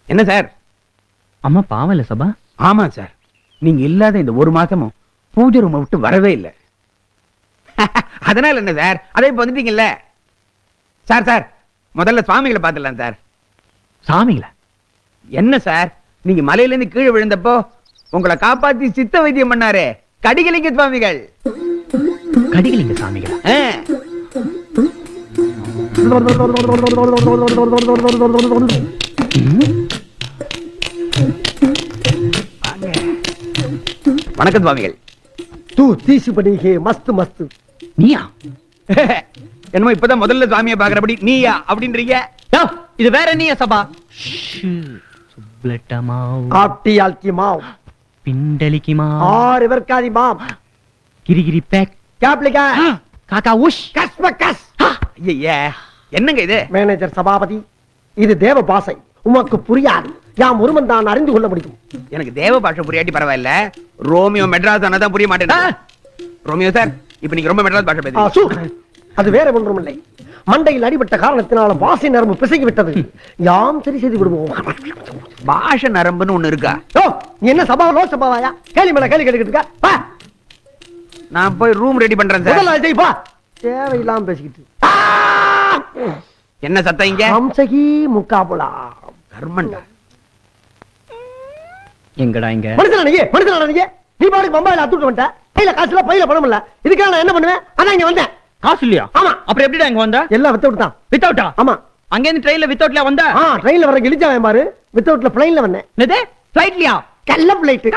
என்ன சார்? அம்மா பாவம் இல்ல சபா. ஆமா சார், நீங்க இல்லாத இந்த ஒரு மாசமும் பூஜை ரூமை விட்டு வரவே இல்லை. அதனால என்ன சார், அதே இப்ப வந்துட்டீங்கல்ல சார். சார் முதல்ல சுவாமிகளை பார்த்துடலாம் சார். சாமிங்களா? என்ன சார், நீங்க மலையில இருந்து கீழே விழுந்தப்போ உங்களை காப்பாத்தி சித்த வைத்தியம் பண்ணாரே கடிகலிங்க சுவாமிகள். கடிகலிங்க சாமிகளா? ஆ. வணக்கம் சுவாமிகள். तू 30 बनी है मस्त मस्त. நீயா? என்னமோ இப்பதான் முதல்ல சுவாமியை பாக்குறபடி நீயா அப்படின்றீங்க. இது வேற நீயா சபா? சுப்லட்டமாவ், आपटी आलकी माव, பிண்டலிக்கு மா, और इवर का दी माव, கிரிகிரி பேக், क्या लिखा है? காக்கா உஷ். कस कस. ஐயா என்னங்க இது? மேனேஜர் சபாபதி, இது தேவ பாசை, உமக்கு புரியாது. யாம் ஒருவன் தான் அறிந்து கொள்ள முடியும். எனக்கு தேவ பாஷை புரியாட்டி பரவாயில்ல, ரோமியோ மெட்ராஸ் ஆனதான் புரிய மாட்டேன். ரோமியோ சார், இப்ப நீங்க ரொம்ப மெட்ராஸ் பாஷை பேசுறீங்க. அது வேற ஒன்றும் இல்லை, மண்டையில் அடிபட்ட காரணத்தினால வாசி நரம்பு பிசகி விட்டது. யாம் சரி செய்து விடுவோம். பாஷை நரம்புன்னு ஒண்ணு இருக்கா? ஓ, நீ என்ன சபாவோ சபாவாயா? கேலி மேல கேலி கேட்டுக்கிட்டு இருக்க. வா, நான் போய் ரூம் ரெடி பண்றேன் சார். முதல்ல இதை வா. தேவையில்லாம பேசிக்கிட்டு. என்ன சத்தம் இங்க? ஹம்சகி முக்காபுலா. கர்மண்டா. எங்கடா இங்க? மனுஷனா நீ? நீ பாட்டுக்கு பம்பாயில அத்துட்டு வந்துட்ட. கையில காசு இல்ல, பையில பணம் இல்ல. இதுக்காக நான் என்ன பண்ணுவேன்? அதான் இங்க வந்தேன். காசு இல்லையா? ஆமா. அப்புறம் எப்படிடா இங்க வந்த? எல்லாம் வித்தவுட் தான். வித்தவுட்டா? ஆமா. அங்க இருந்து ட்ரெயின்ல வித்தவுட்ல வந்த? ட்ரெயின்ல வர கிழிச்சாவேன் பாரு. வித்தவுட்ல பிளைன்ல வந்தேன். என்னது? ஃளைட்லயா? கல்ல பிளைட்.